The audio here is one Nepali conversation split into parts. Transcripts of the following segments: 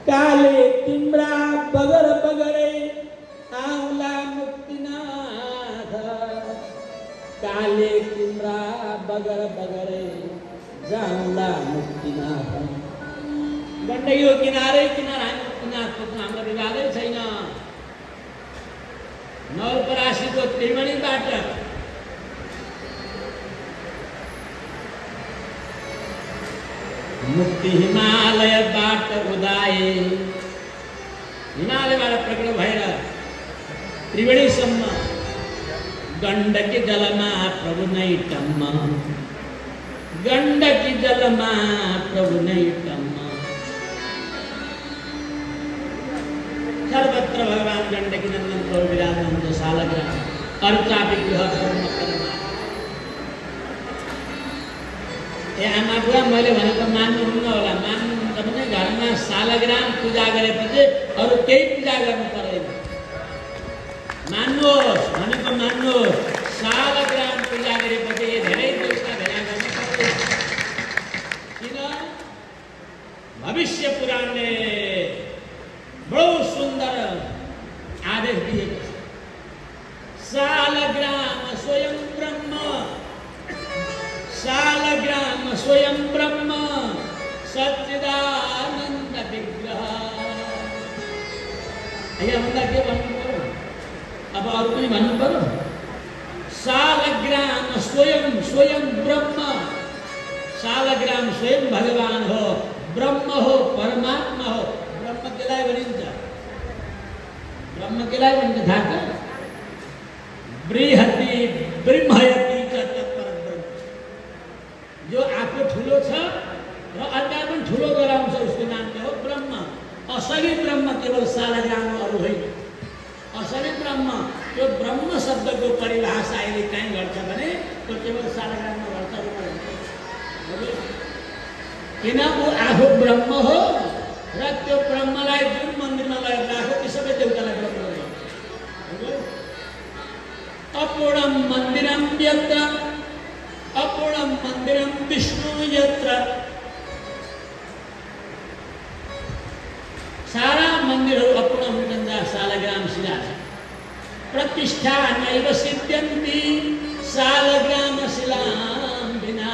काले तिम्रा बगर बगरे आउला मुक्तिनाथ काले तिम्रा बगर बगरे जाउला मुक्तिनाथ गण्डकीको किनारै किनारा मुक्तिनाथको हाम्रो विवादै छैन नवलपरासीको त्रिवेणीबाट मुक्ति हिमालयबाट उदाए हिमालयबाट प्रकट भएर त्रिवेणीसम्म गण्डकी जलमा प्रभु नै टम्म गण्डकी जलमा प्रभु नै टम्म सर्वत्र भगवान गण्डकी नन्दन प्रभु विराजमान हुनुहुन्छ सालग्राम अर्चा विग्रह ब्रह्मकर्मा आमा बुवा मैले भनेको मान्नुहुन्न होला मान्नुहुन्छ भने घरमा सालग्राम पूजा गरेपछि अरू केही पूजा गर्नु पर्दैन मान्नुहोस् भनेको मान्नुहोस् सालग्राम पूजा गरेपछि धेरै दोषका भेला गर्नु पर्दैन किन भविष्य पुराणले बडो सुन्दर आदेश दिएको छ सालग्राम स्वयं ब्रह्म सालग्राम स्वयं ब्रह्म सच्चिदानंद विग्रह भन्दा के भन्नु पर्यो अब अरू पनि भन्नु पर्यो सालग्राम स्वयं ब्रह्म सालग्राम स्वयं भगवान हो ब्रह्म हो परमात्मा हो ब्रह्म केलाई भनिन्छ थाहा छ बृहति ब्रह्मयति च तत्परब्रह्म जो आफू ठुलो छ र अर्का पनि ठुलो गराउँछ उसको नाम के हो ब्रह्म असली ब्रह्म केवल सालग्राम अरू होइन असली ब्रह्म त्यो ब्रह्म शब्दको परिभाषा अहिले कहीँ गर्छ भने त्यो केवल सालग्राममा गर्छ किन ऊ आफू ब्रह्म हो र त्यो ब्रह्मलाई जुन मन्दिरमा लगेर राख्यो ती सबै देवतालाई ब्रह्म गर्यो अपूर्णम मन्दिरम यत्र अपूर्णम मन्दिरम विष्णु यत्र सारा मन्दिरहरू अपूर्ण हुन्छन् जहाँ सालग्राम शिला छ प्रतिष्ठा नैव सिद्ध्यन्ति सालग्राम शिलाम बिना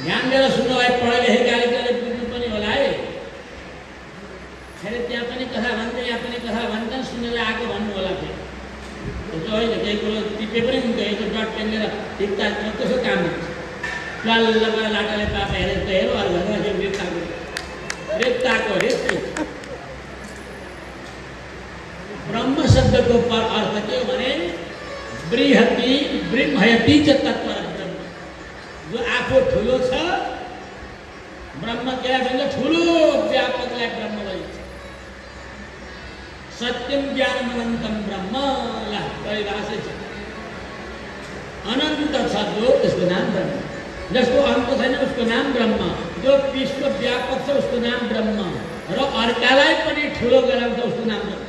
ध्यान दिएर सुन्नु है पढे लेखेकाले बुझ्नु पनि होला है फेरि त्यहाँ पनि कथा भन्छ यहाँ पनि कथा भन्छन् सुनेर आएको भन्नु होला फेरि त्यो होइन केही कुरो टिपे पनि हुन्छ एक डट टेनेर टिप्दा त्यसो काम हुन्छ प्लाल लगाएर लाटाले पापा हेरेर त हेरो अरू घरमा रेप्ताको ब्रह्म शब्दको अर्थ के हो भने बृहति ब्रह्मयति च तत्परब्रह्म जो आफू ठुलो छ ब्रह्म केलाई भन्छ ठुलो व्यापकलाई ब्रह्म भन्छ सत्यम ज्ञानमनन्तम ब्रह्म ला परिभाषा छ अनन्त छ जो त्यसको नाम ब्रह्म जसको अन्त छैन उसको नाम ब्रह्म जो विश्व व्यापक छ उसको नाम ब्रह्म र अर्कालाई पनि ठुलो गराउँछ उसको नाम ब्रह्म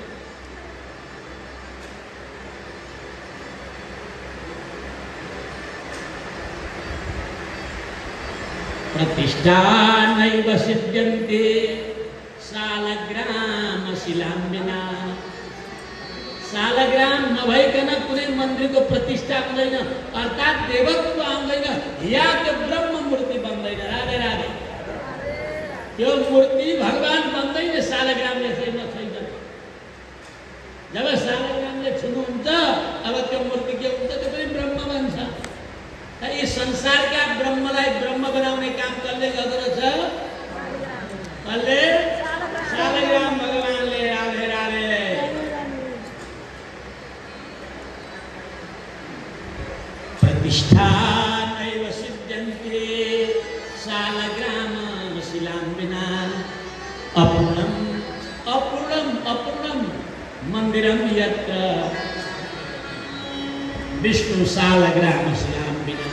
प्रतिष्ठा नैव सिद्ध्यन्ति सालग्राम शिलाम बिना सालग्राम नभइकन कुनै मन्दिरको प्रतिष्ठा हुँदैन अर्थात् देवत्व आउँदैन या त्यो ब्रह्म मूर्ति बन्दैन राधे राधे त्यो मूर्ति भगवान बन्दैन सालग्रामले छैन जब सालग्रामले छुनुहुन्छ अब त्यो मूर्ति के हुन्छ त्यो पनि ब्रह्म बन्छ यी संसारका ब्रह्मलाई ब्रह्म बनाउने काम कसले गर्दो रहेछ कसले सालग्राम भगवानले राधे राधे प्रतिष्ठा नैव सिद्ध्यन्ति सालग्राम शिलाम बिना अपूर्णम मन्दिरम यत्र विष्णु सालग्राम शिलाम बिना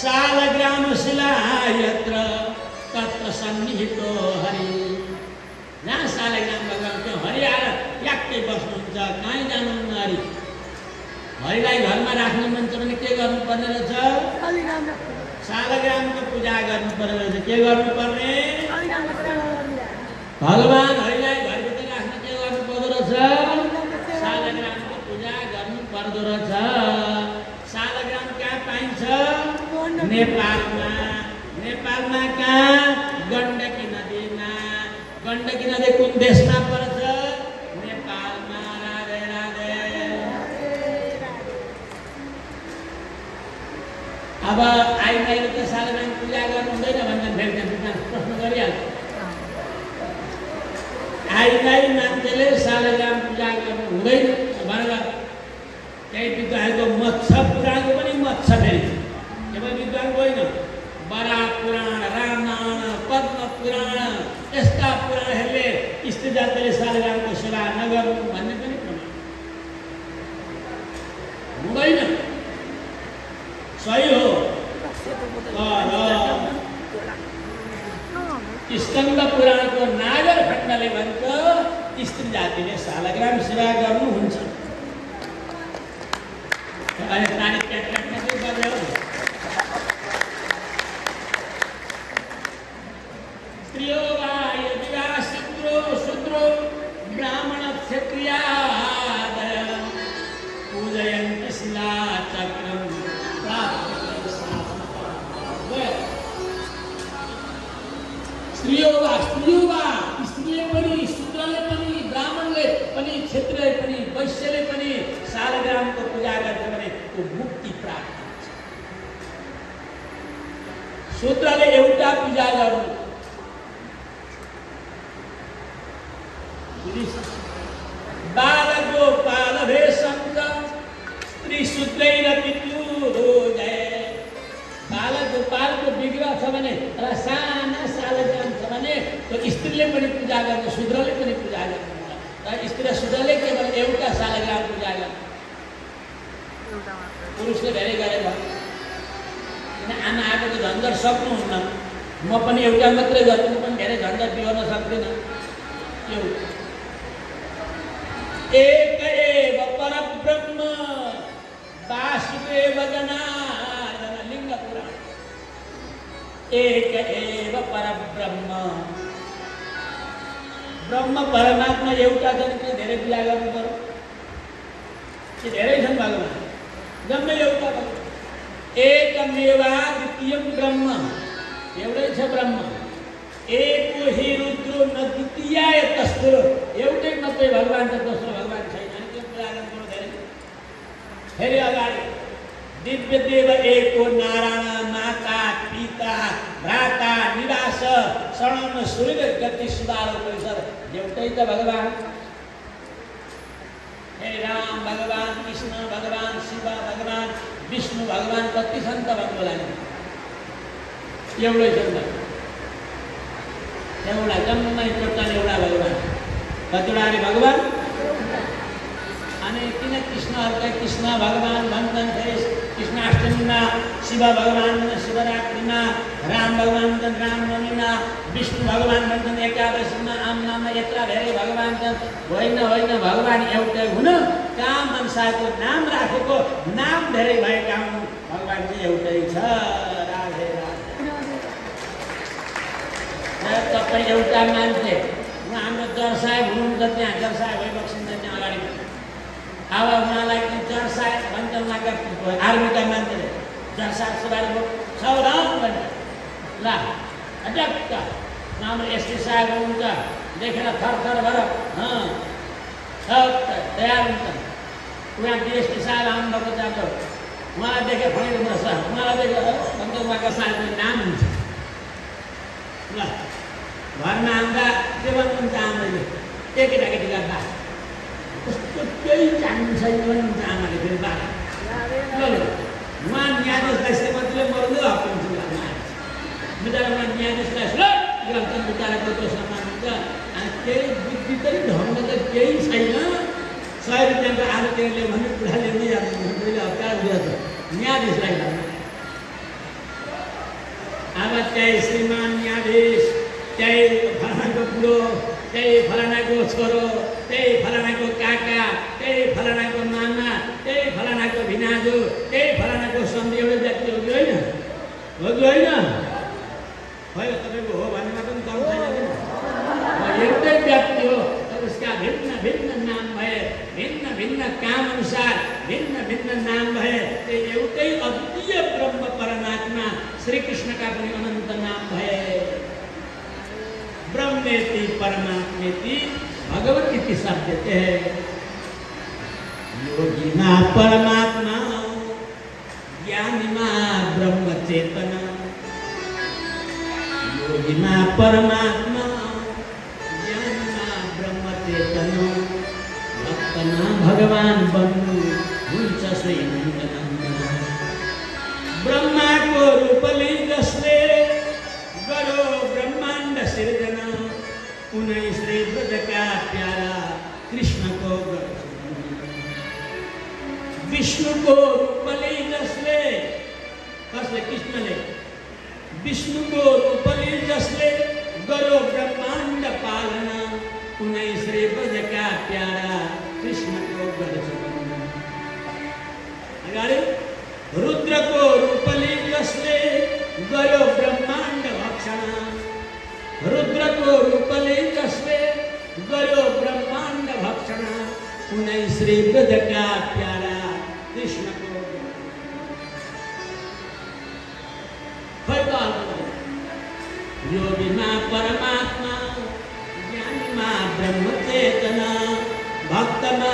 सालग्राम शिला यत्र तत्र सन्निहितो हरि जहाँ सालग्राम भगवान त्यो हरि आएर ट्याक्कै बस्नुहुन्छ, कहीँ जानुहुन्न। हरिलाई घरमा राख्नु मन छ भने के गर्नुपर्ने रहेछ? शालग्रामको पूजा गर्नुपर्ने रहेछ। के गर्नुपर्ने? भगवान हरिलाई घरभित्र राख्न के गर्नुपर्दो रहेछ? शालग्रामको पूजा गर्नुपर्दो रहेछ। शालग्राम कहाँ पाइन्छ? नेपालमा। नेपालमा कहाँ? गण्डकी नदीमा। गण्डकी नदी कुन देशमा पर्छ? नेपालमा। राधे राधे। अब आइमाईले त शालग्राम पूजा गर्नु हुँदैन भन्दा फेरि प्रश्न गरिहाल्छ। आइमाई मान्छेले शालग्राम पूजा गर्नु हुँदैन भनेर त्यही विद्वानको मत्स्य पुराणको पनि मत्स्य फेरि केवल विद्वानको होइन, बराह पुराण, रामायण, पद्म पुराण यस्ता पुराणहरूले स्त्री जातिले शालग्रामको सेवा नगर्नु भन्ने पनि प्रमाण हुँदैन। सही हो। स्कन्द पुराणको नागर खण्डले भन्छ स्त्री जातिले शालग्राम सेवा गर्नुहुन्छ। स्त्रियो वा यदि वा शूद्रो ब्राह्मण क्षत्रियादय पूजयन्ति शिलाचक्रं स्त्रियो वा स्त्रीले पनि, शूद्रले पनि, ब्राह्मणले पनि, क्षत्रियले पनि, वैश्यले पनि शालग्रामको पूजा गर्छ भने त्यो मुक्ति प्राप्त हुन्छ। शूद्रले एउटा पूजा गर्नु, बालगोपाल भेषं स्त्री शूद्रैरपि पूजय। बालगोपालको विग्रह छ भने र साना शालग्राम छ भने त्यो स्त्रीले पनि पूजा गर्छ, शूद्रले पनि पूजा गर्छ। र स्त्री र शूद्रले केवल एउटा शालग्राम पूजा गर्छ, पुरुषले धेरै गरेर किन आमा आफूको झन्झट सक्नुहुन्न। म पनि एउटा मात्रै गर्छु, म पनि धेरै झन्झट बिहोर्न सक्दिनँ। एक एव परब्रह्म वासुदेव जनार्दन। लिङ्ग पुराण। एक एव परब्रह्म, ब्रह्म परमात्मा एउटा छन् कि धेरै पूजा गर्नु पर्यो? कि धेरै छन् भगवान? जम्मै एउटा भगवान। एकमेवा द्वितीयं ब्रह्म, एउटै छ ब्रह्म। एको हि रुद्रो न द्वितीयाय तस्रो, एउटै मात्रै भगवान छ, दोस्रो भगवान छैन। अनि त्यो पूजा गर्नु धेरै। फेरि अगाडि दिव्य देव एको नारायण माता पिता भ्राता निवास शरण सूर्य गति सुधारो परिसर, एउटै त भगवान। हे राम भगवान, कृष्ण भगवान, शिव भगवान, विष्णु भगवान कति छन् त भन्नुलाई एउटै छन्। एउटा जम्मै टोटल एउटा भगवान। कतिवटा अरे भगवान? अनि किन कृष्णहरुलाई कृष्ण भगवान भन्छन्? कृष्णाष्टमीमा शिव भगवान भन्छन्, शिवरात्रिमा राम भगवान भन्छन्, रामनवमीमा विष्णु भगवान भन्छन्, एकादशीमा आमनाममा यत्र धेरै भगवान छन्। होइन होइन, भगवान एउटै हुन काम अनुसारको नाम राखेको, नाम धेरै भएका हुन्, भगवान चाहिँ एउटै छ। राधे राधे। तपाईँ एउटा मान्छे, हाम्रो जर साहेब हुनुहुन्छ त्यहाँ, जर साहेब भइबक्सिन्छ त्यहाँ अगाडि। अब उहाँलाई जर साहेब भन्छ, उहाँका आर्मीका मान्छेले जर साहेब सवारी सावधान भन्छ ल अटक्क। हाम्रो एसटी साहेब हुनुहुन्छ, देखेर थरथर भएर तयार हुन्छन्। उहाँ डिएसटी साहेब आउनुभएको जान्छ, उहाँलाई देखेर फैलिँदैछ, उहाँलाई देखेर भन्छ उहाँका साहेबको नाम हुन्छ। ल घरमा आउँदा के भन्नुहुन्छ आमाले? के केटाकेटी गर्दा उसको केही जान्नु छैन भन्नुहुन्छ आमाले। फेरि बाह्र उहाँ न्यायाधीशलाई श्रीमतीले मर्दै हक हुन्छ। बिचरा उहाँ न्यायाधीशलाई गर्छन्, बिचराको दोषमा मान्छ। अनि केही बुद्धि पनि ढङ्ग त केही छैन। 100 रुपियाँको आलु तेलले भन्ने कुरा ल्याउँदै जान्छ, हप्ता उयो न्यायाधीशलाई भन्नु। अब त्यही श्रीमान न्यायाधीश, त्यही फलानाको बुढो, त्यही फलानाको छोरो, त्यही फलानाको भएर तपाईँको हो भन्नेमा पनि दम छैन किन? एउटै व्यक्ति हो तर उसका भिन्न भिन्न नाम भए, भिन्न भिन्न काम अनुसार भिन्न भिन्न नाम भए, त्यो एउटै अद्वितीय ब्रह्म परमात्मा श्री कृष्णका पनि अनन्त नाम भए। ब्रह्मेति परमात्मेति भगवत इति शब्दते योगिना परमात्मा ज्ञानिमा ब्रह्म चेतना। योगिना परमात्मा ज्ञानिमा ब्रह्म चेतना भक्तना भगवान बन्नु हुन्छ श्रीनन्दनन्दन। ब्रह्माको रूपले जसले गरो ब्रह्माण्ड सिर्जना उनै श्री ब्रजका प्यारा कृष्णको विष्णुको रूपले जसले कसले कृष्णले विष्णुको रूपले जसले गरो ब्रह्माण्ड पालना उनै श्री ब्रजका प्यारा कृष्णको गर्छ वन्दना। अगाडि रुद्रको रूपले जसले गयो ब्रह्माण्ड भक्षणा रुद्रको रूपले जसले गयो ब्रह्माण्ड भक्षणा उनै श्री ब्रजका प्यारा कृष्णको योगिमा परमात्मा ज्ञानिमा ब्रह्म चेतना भक्तमा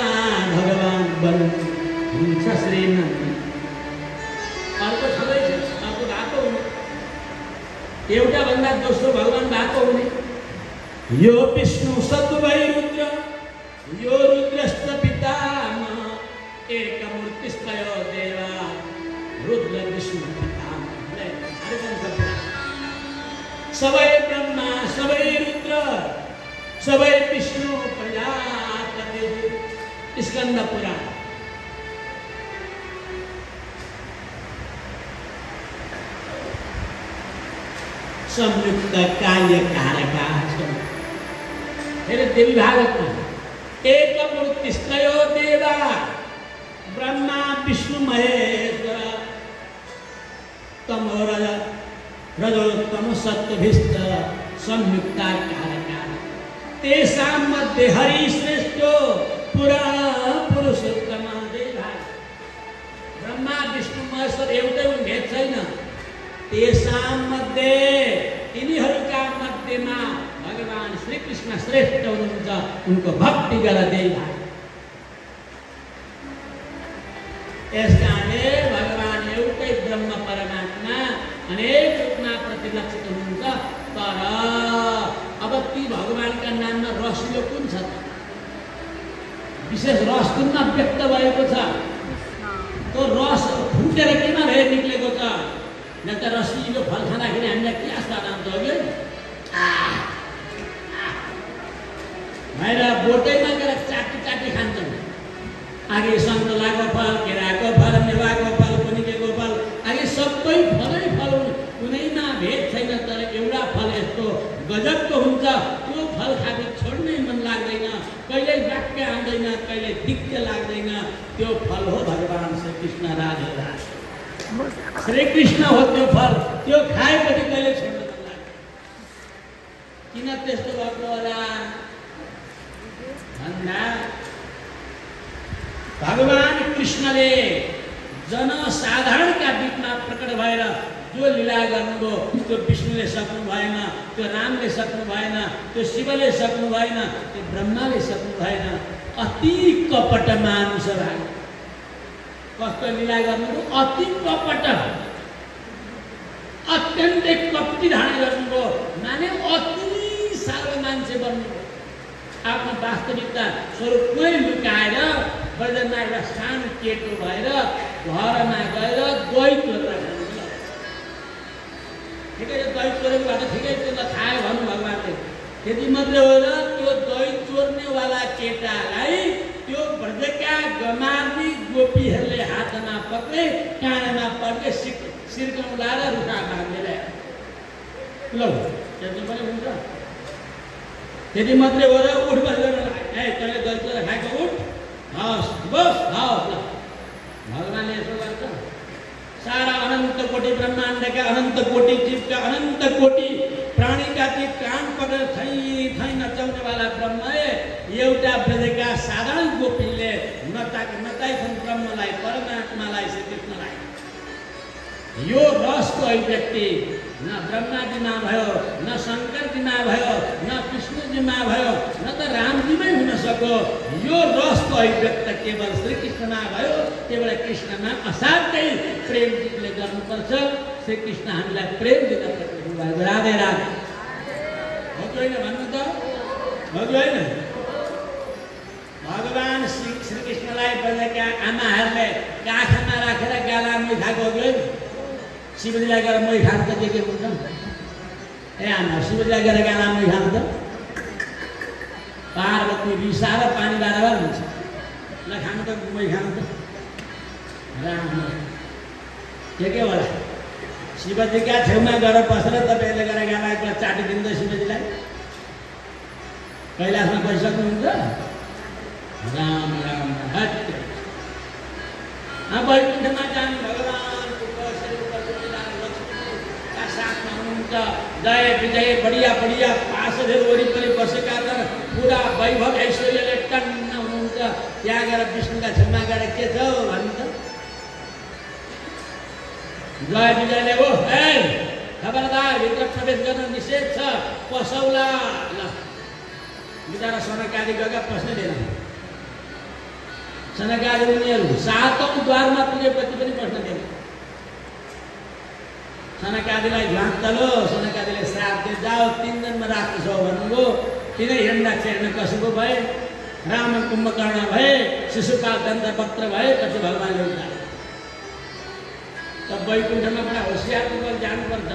भगवान बन्नु हुन्छ श्रीनन्दन। अर्को छँदै छ, अर्को भएको हुने एउटा भन्दा दोस्रो भगवान भएको हुने। यो विष्णु सद्वै रुद्र यो रुद्रश्च पितामह एकमूर्तिस्तयो देवा रुद्र विष्णु पितामह। सबै ब्रह्मा सबै रुद्र सबै विष्णु प्रजापति। स्कंद पुराण संयुक्त कार्य कारका देवी भागवत में एक मूर्तिस्तयो देवा ब्रह्मा विष्णु महेश्वर तमो रजोत्तम सत्त्वभिष्ट संयुक्ता कारका तेषां मध्ये हरि श्रेष्ठो पुरा पुरुषोत्तम। देवा ब्रह्मा विष्णु महेश्वर एउटै हुन्, भेद छैन। तेषां मध्ये यिनीहरूका मध्येमा भगवान श्री कृष्ण श्रेष्ठ हुनुहुन्छ। उनको भक्ति गर देवा। यसकारणले भगवान एउटै ब्रह्म परमात्मा अनेक रूपमा प्रतिलक्षित हुनुहुन्छ। तर अब ती भगवानका नाममा रसिलो कुन छ? विशेष रस कुनमा व्यक्त भएको छ? त्यो रस फुटेर किन भए निक्लेको छ? न त रसिलो फल खाँदाखेरि हामीलाई के स्वाद आउँछ कि भएर बोटैमा गएर चाटी चाटी खान्छन्। आगे सन्तोलाको फल, केराको फल, मेवाको फल, कुनिकेको फल, आगे सबै फलै फल हुन्, कुनैमा भेद छैन। तर एउटा फल यस्तो गजबको हुन्छ, त्यो फल खाँदा छोड्नै मन लाग्दैन, कहिल्यै वाक्य आउँदैन, कहिल्यै दिक्क लाग्दैन। त्यो फल हो भगवान श्री कृष्ण राधे राधे। श्री कृष्ण हो त्यो फल, त्यो खाएपछि कहिले छोड्न मन लाग्दैन। किन त्यस्तो भएको होला भन्दा भगवान कृष्णले जनसाधारणका बीचमा प्रकट भएर जो लीला गर्नुभयो त्यो विष्णुले सक्नु भएन, त्यो रामले सक्नु भएन, त्यो शिवले सक्नु भएन, त्यो ब्रह्माले सक्नु भएन। अति कपट मानुष भाइ। कस्तो लीला गर्नुभयो? अति कपट, अत्यन्तै कपटी धारण गर्नुभयो। माने अति साह्रो मान्छे बन्नुभयो। आफ्नो वास्तविकता स्वरूपमै लुकाएर बजारमा एउटा सानो केटो भएर घरमा गएर दही चोरेर खानु। ठिकै दही चोरेको भएर ठिकै त्यो त खायो भन्नु भगवानले। त्यति मात्रै हो र त्यो दही चोर्नेवाला केटालाई त्यो ब्रजका गमार्ने गोपीहरूले हातमा पक्रे, काँडामा पक्रे, सिर्काउँ लाएर रुखा बाँधेर ल त्यति पनि हुन्छ। त्यति मात्रै हो र उठ बसेर ए तैँले दही चोरेर खाएको उठ, हस् बस हस्। ल भगवानले यसो गर्छ। सारा अनन्त कोटि ब्रह्माण्डका अनन्त कोटि जीवका अनन्त कोटि प्राणीका ती कान परेर थै थै नचाउनेवाला ब्रह्म एउटा ब्रजका साधारण गोपीले नताइछन् ब्रह्मलाई, परमात्मालाई, श्रीकृष्णलाई। यो रसको अभिव्यक्ति न ब्रह्माजीमा भयो, न शङ्करजीमा भयो, न कृष्णजीमा भयो, न त रामजीमै हुन सक्यो। यो रसको अभिव्यक्त केवल श्रीकृष्णमा भयो। केवल कृष्णमा असाध्यै प्रेम जितले गर्नुपर्छ। श्रीकृष्ण हामीलाई प्रेम दिन प्रकट भयो। राधे राधे। हो कि होइन भन्नु त? हो कि होइन? भगवान श्रीकृष्णलाई ब्रजका आमाहरूले काखमा राखेर गाला मै खाएको हो कि होइन? शिवजीलाई गएर मै खानु त के हुन्छ? ए आमा, शिवजीलाई गएर गाला मै खानु त पार्वती रिसाएर पानी बार हुन्छ। ल खानु त मै खानु त राम के होला? शिवजीका छेउमा गएर बसेर तपाईँले गएर गाला चाटिदिन्छ शिवजीलाई। कैलाशमा बसिसक्नुहुन्छ? राम राम भक्त वैकुण्ठमा जानु भगवानको लक्ष्मीका साथमा हुनुहुन्छ। जय विजय बढिया बढिया पासहरू वरिपरि बसेका छन्। पुरा वैभव ऐश्वर्यले टन्न हुनुहुन्छ। त्यहाँ गएर विष्णुका छेउमा गएर के छ भन्नु त? जय विजयले हो है खबरदार, भित्र प्रवेश गर्न निषेध छ, पसौला। ल बिचरा सनकादि गएका पस्नै दिएन। सनकादि उनीहरू 7औं द्वारमा पुगेपछि पनि पस्न दिएन। सनकादिलाई झाँक्तलो, सनकादिले श्राप दिए, जाओ 3 जन्म राख्छौ भन्नुभयो। तिनै हिरण्यक्ष हिरण्यकशिपु भए, रावण कुम्भकर्ण भए, शिशुपाल दन्तवक्त्र भए। पछि भगवानले उठाए। तब वैकुण्ठमा पनि होशियारपूर्वक जानुपर्छ,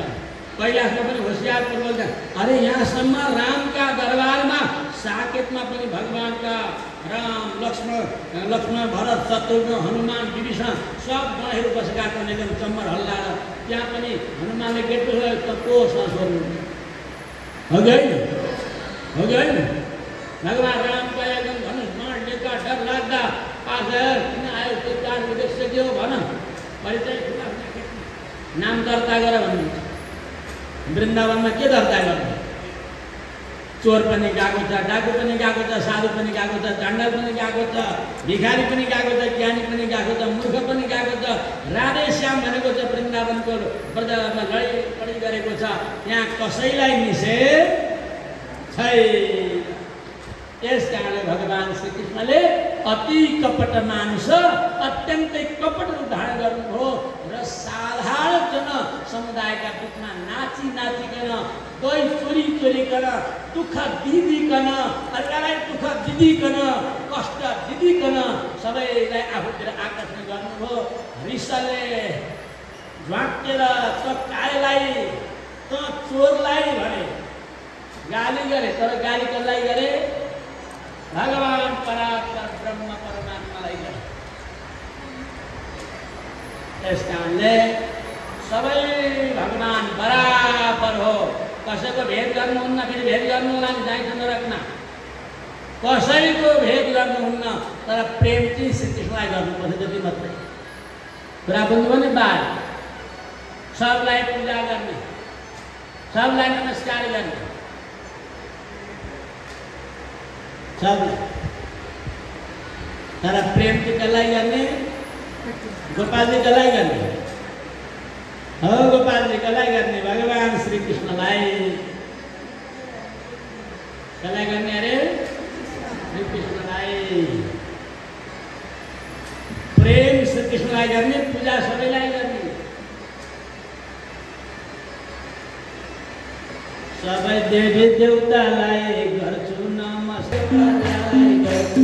कैलाशमा पनि होशियारपूर्वक जानु। अरे यहाँसम्म रामका दरबारमा साकेतमा पनि भगवानका राम लक्ष्मण भरत शत्रुघ्न हनुमान विभीषण सब गणहरू बसेका छन्। एकदम चम्मर हल्लाएर त्यहाँ पनि हनुमानले गेट को संस्मरण हो कि होइन? हो कि होइन? भगवान रामका एकदम धनुष बाण लिएका डर लाग्दा आज किन आयो त्यो चार उद्देश्य के हो भन? परिचय नाम दर्ता गर भन्नुहुन्छ। वृन्दावनमा के दर्ता गर्नु? चोर पनि गएको छ, डाकु पनि गएको छ, साधु पनि गएको छ, चाण्डाल पनि गएको छ, भिखारी पनि गएको छ, ज्ञानी पनि गएको छ, मूर्ख पनि गएको छ। राधे श्याम भनेको छ वृन्दावनको ब्रजमा लडाइँ गरेको छ। यहाँ कसैलाई निषेध छैन। यस कारणले भगवान श्रीकृष्णले अति कपट मानुष, अत्यन्तै कपट रूप धारण गर्नुभयो र साधारण जन समुदायका बिचमा नाची नाचिकन, कोही चोरी चोरीकन, दुःख दिदिकन, अर्कालाई दुःख दिदिकन, कष्ट दिदिकन सबैलाई आफूतिर आकर्षण गर्नुभयो। रिसले झ्वाटेर त कायलाई त चोरलाई भने गाली गरे, तर गाली कसलाई गरे? भगवान परात्पर ब्रह्म परमात्मालाई गरे। त्यस कारणले सबै भगवान बराबर हो। कसैको भेद गर्नुहुन्न, फेरि भेद गर्नुहुन्न नि जान्छ नराख्न। कसैको भेद गर्नुहुन्न, तर प्रेम चाहिँ श्रीकृष्णलाई गर्नुपर्छ, जति मात्रै। कुरा बुझ्नुभयो नि बात? सबलाई पूजा गर्ने, सबलाई नमस्कार गर्ने, सबलाई। तर प्रेम चाहिँ कसलाई गर्ने? गोपालजी कसलाई गर्ने? हो गोपालजी कसलाई गर्ने? भगवान श्रीकृष्णलाई। कसलाई गर्ने अरे? श्रीकृष्णलाई। प्रेम श्रीकृष्णलाई गर्ने, पूजा सबैलाई गर्ने। सबै देवी देवतालाई गर्छु नमस्कार, गर्छु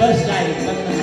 फर्स्ट टाइम